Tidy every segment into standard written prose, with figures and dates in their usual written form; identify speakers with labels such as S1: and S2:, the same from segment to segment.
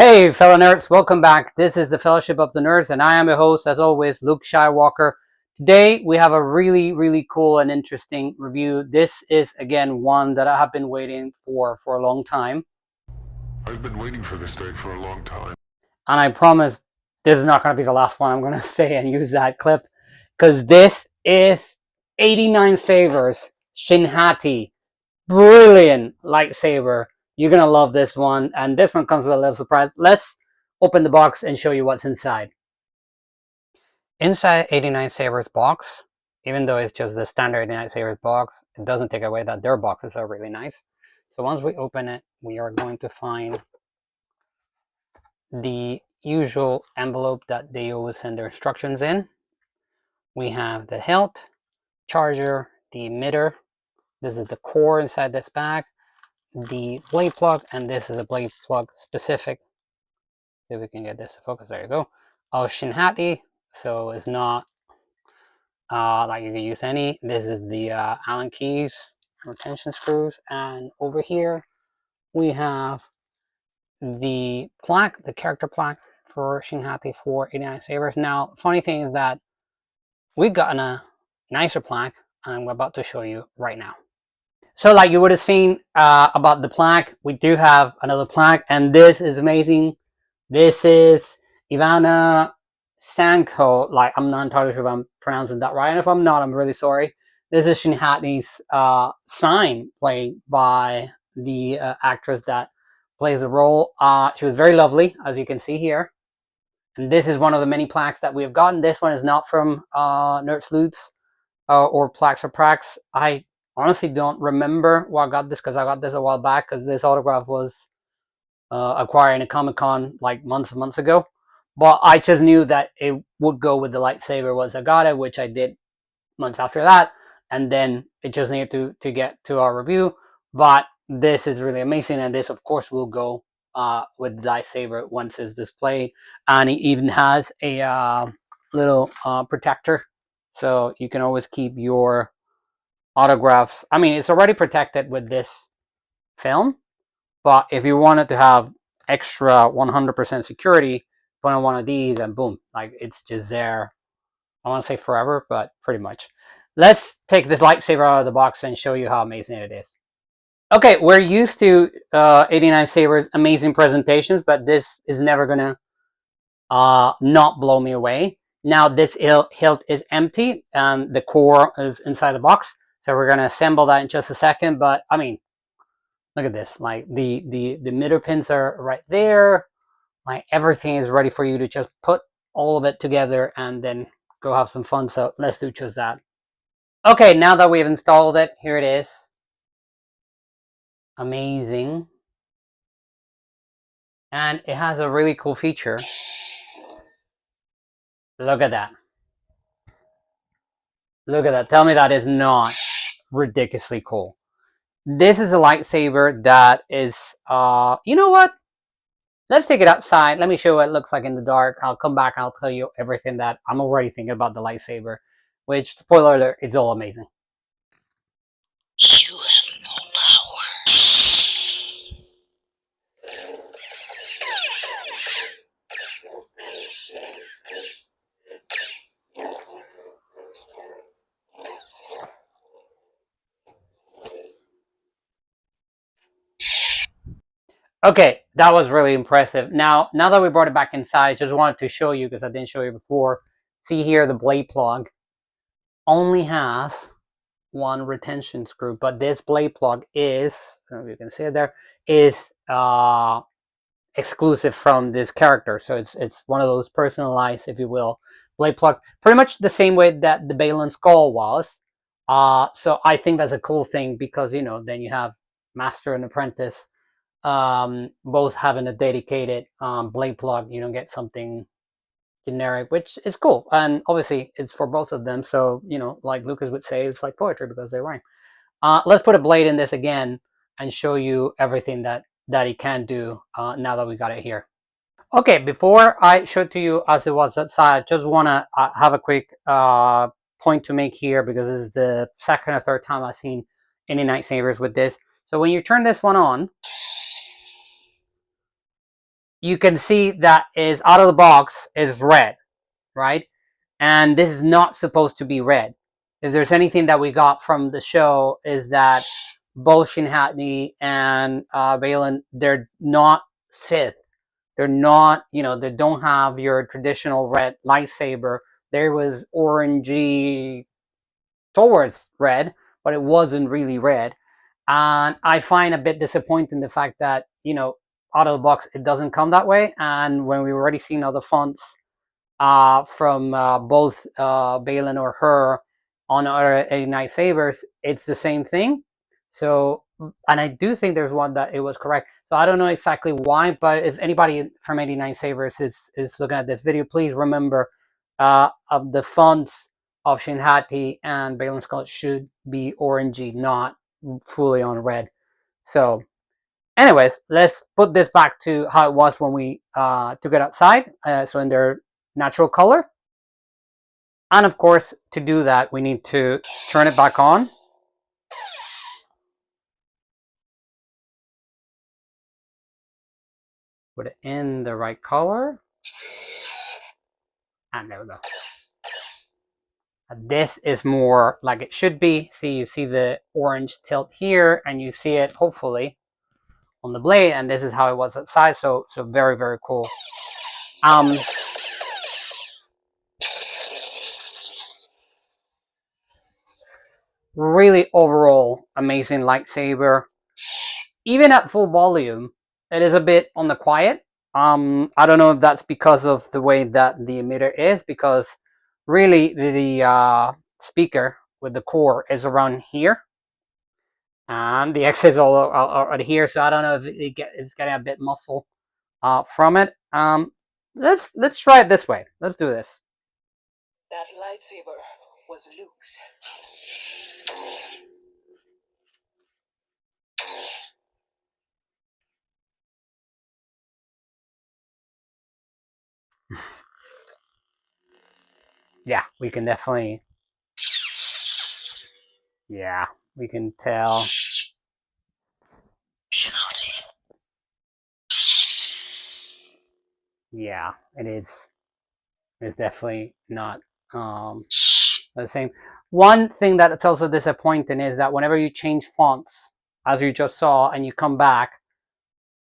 S1: Hey, fellow nerds, welcome back. This is the Fellowship of the Nerds, and I am your host, as always, Luke Skywalker. Today, we have a really cool and interesting review. This is, again, one that I have been waiting for a long time.
S2: I've been waiting for this day for a long time.
S1: And I promise this is not going to be the last one I'm going to say and use that clip, because this is 89 Sabers Shin Hati. Brilliant lightsaber. You're going to love this one, and this one comes with a little surprise. Let's open the box and show you what's inside. Inside 89 Sabers box, even though it's just the standard 89 Sabers box, it doesn't take away that their boxes are really nice. So once we open it, we are going to find the usual envelope that they always send their instructions in. We have the hilt, charger, the emitter. This is the core inside this bag, the blade plug, and this is a blade plug specific. See if we can get this to focus. There you go. Of Shin Hati, so it's not like you can use any. This is the Allen keys, retention screws, and over here we have the plaque, the character plaque for Shin Hati for 89 Sabers. Now, funny thing is that we've gotten a nicer plaque, and I'm about to show you right now. So, like you would have seen about the plaque, we do have another plaque, and this is amazing. This is Ivanna Sakhno. Like, I'm not entirely sure if I'm pronouncing that right, and if I'm not, I'm really sorry. This is Shin Hati's sign, played by the actress that plays the role. She was very lovely, as you can see here. And this is one of the many plaques that we have gotten. This one is not from Nerd Sleuths or Plaques or Prax. I honestly don't remember where I got this, because I got this a while back, because this autograph was acquired in a Comic-Con like months ago. But I just knew that it would go with the lightsaber once I got it, which I did months after that. And then it just needed to get to our review. But this is really amazing, and this, of course, will go with the lightsaber once it's displayed. And it even has a little protector, so you can always keep your autographs. I mean, it's already protected with this film, but if you wanted to have extra 100% security, put on one of these and boom, like it's just there. I want to say forever, but pretty much. Let's take this lightsaber out of the box and show you how amazing it is. Okay, we're used to 89 Sabers amazing presentations, but this is never gonna not blow me away. Now this hilt is empty and the core is inside the box, so we're gonna assemble that in just a second. But I mean, look at this, like the emitter pins are right there, like everything is ready for you to just put all of it together and then go have some fun. So let's do just that. Okay, now that we've installed it, here it is. Amazing. And it has a really cool feature. Look at that. Look at that. Tell me that is not ridiculously cool. This is a lightsaber that is, you know what? Let's take it outside. Let me show you what it looks like in the dark. I'll come back and I'll tell you everything that I'm already thinking about the lightsaber, which, spoiler alert, it's all amazing.
S3: You have no power.
S1: Okay, that was really impressive. Now that we brought it back inside, I just wanted to show you, because I didn't show you before. See here, the blade plug only has one retention screw, but this blade plug is, I don't know if you can see it there, is exclusive from this character. So it's one of those personalized, if you will, blade plug, pretty much the same way that the Balin skull was. So I think that's a cool thing, because then you have master and apprentice both having a dedicated blade plug. You don't get something generic, which is cool, and obviously it's for both of them. So like Lucas would say, it's like poetry because they rhyme. Let's put a blade in this again and show you everything that it can do now that we got it here. Okay, before I show it to you as it was outside, I just want to have a quick point to make here, because this is the second or third time I've seen any lightsabers with this. So when you turn this one on, you can see that is out of the box is red, right? And this is not supposed to be red. If there's anything that we got from the show is that both Shin Hati and Balin, they're not Sith. They're not, they don't have your traditional red lightsaber. There was orangey towards red, but it wasn't really red. And I find a bit disappointing the fact that, out of the box, it doesn't come that way. And when we've already seen other fonts from both Balin or her on our 89 Sabers, it's the same thing. So, and I do think there's one that it was correct. So I don't know exactly why, but if anybody from 89 Sabers is looking at this video, please remember of the fonts of Shin Hati and Balin's Skull should be orangey, not fully on red. So anyways, let's put this back to how it was when we took it outside. So in their natural color. And of course, to do that, we need to turn it back on. Put it in the right color. And there we go. This is more like it should be. See, you see the orange tilt here, and you see it hopefully on the blade, and this is how it was outside. So very, very cool. Really overall amazing lightsaber. Even at full volume, it is a bit on the quiet. I don't know if that's because of the way that the emitter is, because really the speaker with the core is around here, and the X is all out here. So I don't know if it's getting a bit muffled from it. Let's try it this way. Let's do this.
S3: That lightsaber was Luke's.
S1: Yeah, we can definitely. Yeah, we can tell. Yeah, it is. It's definitely not the same. One thing that's also disappointing is that whenever you change fonts, as you just saw, and you come back,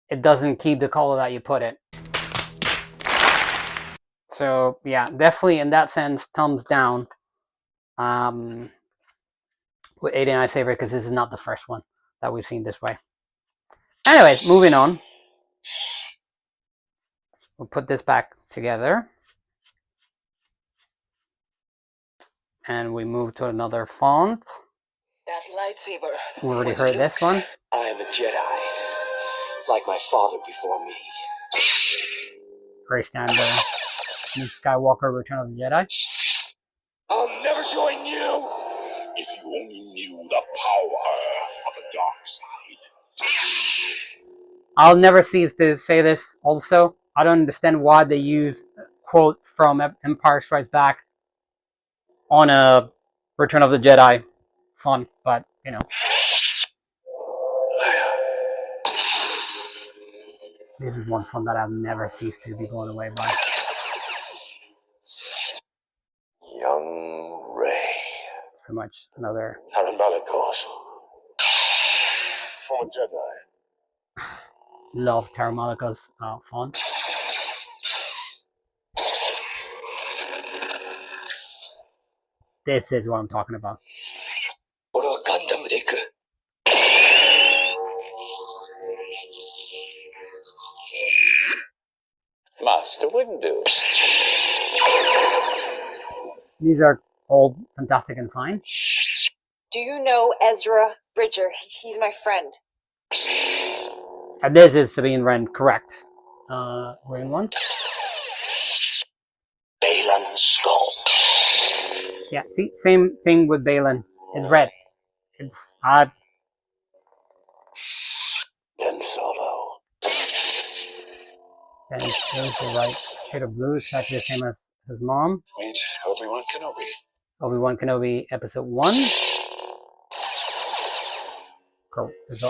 S1: it doesn't keep the color that you put it. So yeah, definitely in that sense, thumbs down with 89 Saber, because this is not the first one that we've seen this way. Anyways, moving on. We'll put this back together. And we move to another font.
S3: That lightsaber.
S1: We already heard Luke's. This one.
S3: I am a Jedi, like my father before me.
S1: Very standard. Luke Skywalker, Return of the Jedi.
S3: I'll never join you.
S2: If you only knew the power of the dark side.
S1: I'll never cease to say this also. I don't understand why they use a quote from Empire Strikes Back on a Return of the Jedi font, but this is one font that I've never ceased to be blown away by.
S3: Young Rey.
S1: Pretty much another.
S3: Tarambalikos. Former Jedi.
S1: Love Terra Malika's font. This is what I'm talking about.
S3: Master Windu.
S1: These are all fantastic and fine.
S4: Do you know Ezra Bridger? He's my friend.
S1: And this is Sabine Wren, correct. Green one.
S3: Balin's skull.
S1: Yeah, see, same thing with Balin. It's red. It's odd.
S3: Ben Solo.
S1: And it's the right shade of blue, exactly the same as his mom.
S3: Meet Obi-Wan Kenobi.
S1: Obi-Wan Kenobi, Episode 1.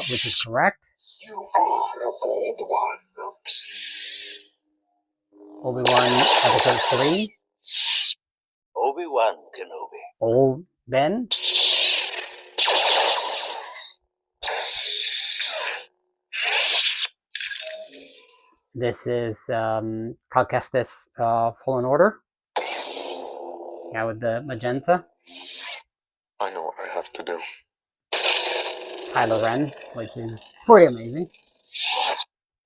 S1: Which is correct.
S3: You are a bold one.
S1: Obi-Wan episode 3.
S3: Obi-Wan Kenobi.
S1: Old Ben. This is Cal Kestis Fallen Order. Yeah, with the magenta.
S2: I know what I have to do.
S1: Kylo Ren, which is pretty amazing.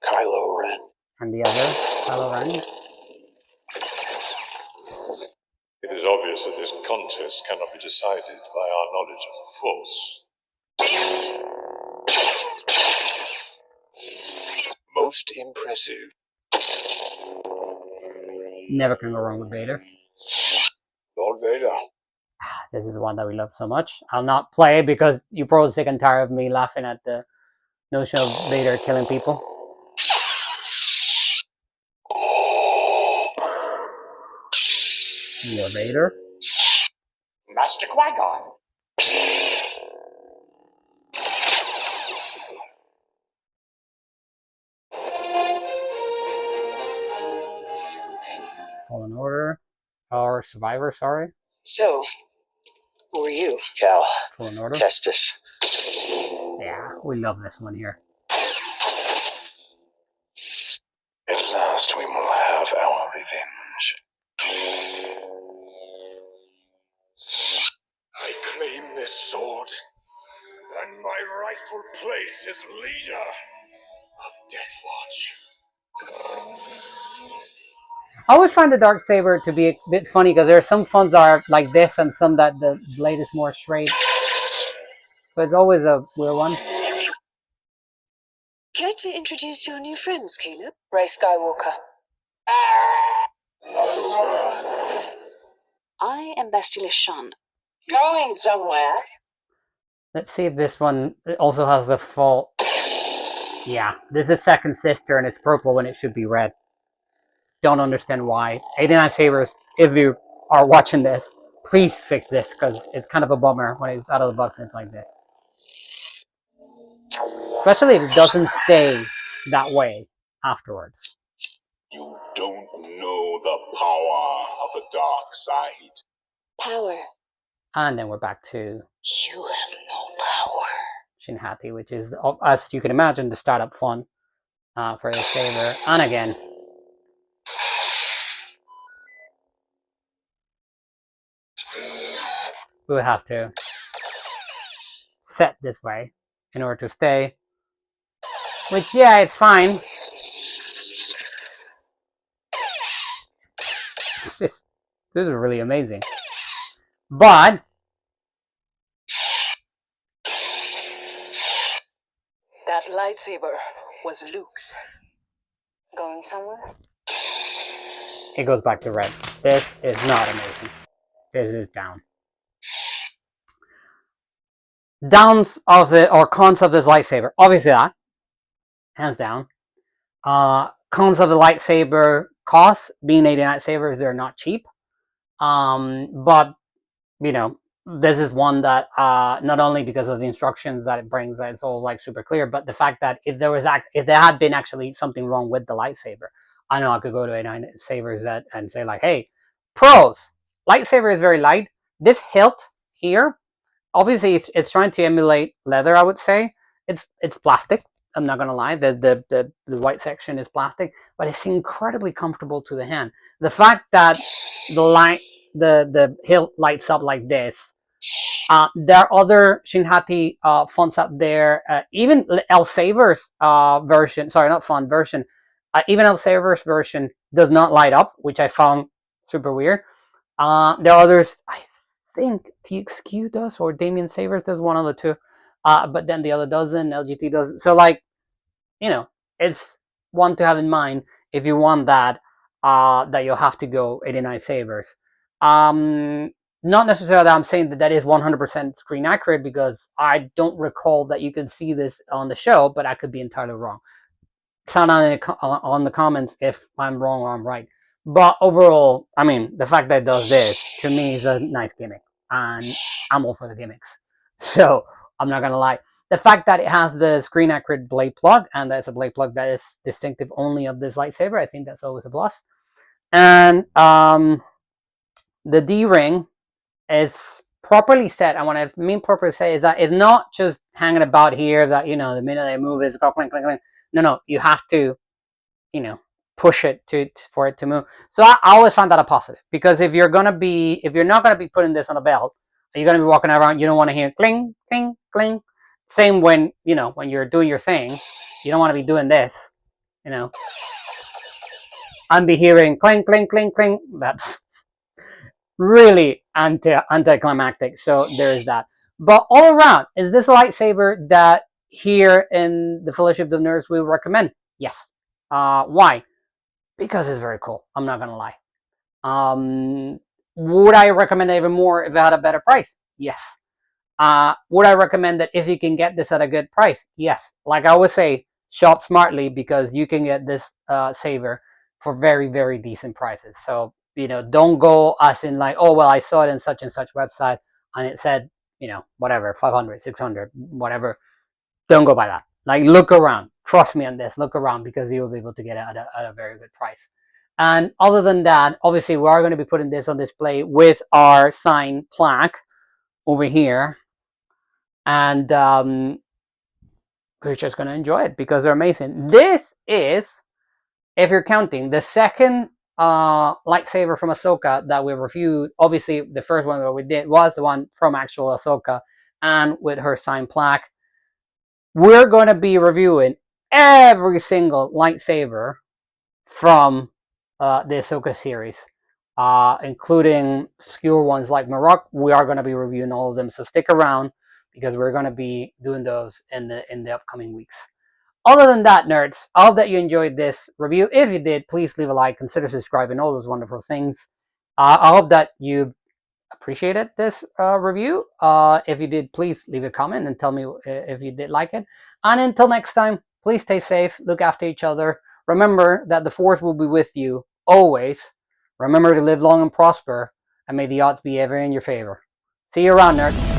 S3: Kylo Ren.
S1: And the other Kylo Ren.
S5: It is obvious that this contest cannot be decided by our knowledge of the Force.
S2: Most impressive.
S1: Never can go wrong with Vader.
S2: Lord Vader.
S1: This is the one that we love so much. I'll not play because you're probably sick and tired of me laughing at the notion of Vader killing people. You're Vader.
S2: Master Qui-Gon.
S1: Fallen Order. Or Survivor, sorry.
S4: So, who are you?
S3: Cal
S1: Fallen Order.
S3: Kestis.
S1: Yeah, we love this one here.
S5: At last we will have our revenge.
S2: I claim this sword, and my rightful place as leader of Death Watch.
S1: I always find the dark saber to be a bit funny because there are some funds that are like this and some that the blade is more straight. So it's always a weird one.
S4: Care to introduce your new friends, Caleb? Rey Skywalker. I am Bastila Shan. Going somewhere?
S1: Let's see if this one also has the full... Yeah, this is second sister and it's purple when it should be red. Don't understand why. 89 Sabers, if you are watching this, please fix this because it's kind of a bummer when it's out of the box and it's like this. Especially if it doesn't stay that way afterwards.
S2: You don't know the power of the dark side.
S4: Power.
S1: And then we're back to
S4: You have no power.
S1: Shin Hati, which is, as you can imagine, the startup fun for the Saber. And again, we would have to set this way in order to stay. Which, yeah, it's fine. This is really amazing. But
S4: That lightsaber was Luke's. Going somewhere?
S1: it goes back to red. This is not amazing. This is down. Downs of it, or cons of this lightsaber. Obviously that. Hands down. Cons of the lightsaber cost, being 89 sabers, they're not cheap. But, you know, this is one that not only because of the instructions that it brings, that it's all like super clear, but the fact that if there had been actually something wrong with the lightsaber, I know I could go to 89 sabers and say like, hey, pros, lightsaber is very light. This hilt here, obviously it's trying to emulate leather, I would say. It's plastic. I'm not gonna lie. The white section is plastic, but it's incredibly comfortable to the hand. The fact that the hilt lights up like this. There are other Shin Hati fonts out there. Even El Saber's version, sorry, not font version. Even El Saber's version does not light up, which I found super weird. There are others. I think TXQ does, or Damien Sabers does, one of the two. But then the other doesn't. LGT doesn't. So like, you know, it's one to have in mind if you want that. That you'll have to go 89 Sabers. Not necessarily that I'm saying that is 100% screen accurate, because I don't recall that you can see this on the show, but I could be entirely wrong. Sound on the comments if I'm wrong or I'm right. But overall, I mean, the fact that it does this, to me, is a nice gimmick. And I'm all for the gimmicks. So, I'm not going to lie. The fact that it has the screen accurate blade plug, and that's a blade plug that is distinctive only of this lightsaber, I think that's always a plus. And the D-ring is properly set. And what I mean properly say is that it's not just hanging about here that, you know, the minute I move it's go clink, clink, clink. No, you have to, you know, push it for it to move. So I always find that a positive, because if you're not gonna be putting this on a belt, you're gonna be walking around, you don't want to hear cling, cling, cling. Same when, you know, when you're doing your thing, you don't want to be doing this, you know, and be hearing cling, cling, cling, cling. That's really anticlimactic. So there's that. But all around, is this a lightsaber that here in the Fellowship of the Nerds we would recommend? Yes. Why? Because it's very cool. I'm not gonna lie. Would I recommend it even more if it had a better price? Yes. Would I recommend that if you can get this at a good price? Yes. Like I always say, shop smartly, because you can get this saber for very, very decent prices. So, you know, don't go as in like, oh, well, I saw it in such and such website and it said, you know, whatever, 500, 600, whatever. Don't go by that. Like, look around. Trust me on this. Look around, because you will be able to get it at a very good price. And other than that, obviously, we are going to be putting this on display with our signed plaque over here. And we're just going to enjoy it because they're amazing. This is, if you're counting, the second lightsaber from Ahsoka that we reviewed. Obviously, the first one that we did was the one from actual Ahsoka and with her signed plaque. We're going to be reviewing every single lightsaber from the Ahsoka series, including obscure ones like Marok. We are going to be reviewing all of them, so stick around because we're going to be doing those in the upcoming weeks. Other than that, nerds, I hope that you enjoyed this review. If you did, please leave a like, consider subscribing, all those wonderful things. I hope that you appreciated this review. If you did, please leave a comment and tell me if you did like it. And until next time, please stay safe, look after each other. Remember that the Force will be with you always. Remember to live long and prosper, and may the odds be ever in your favor. See you around, nerds.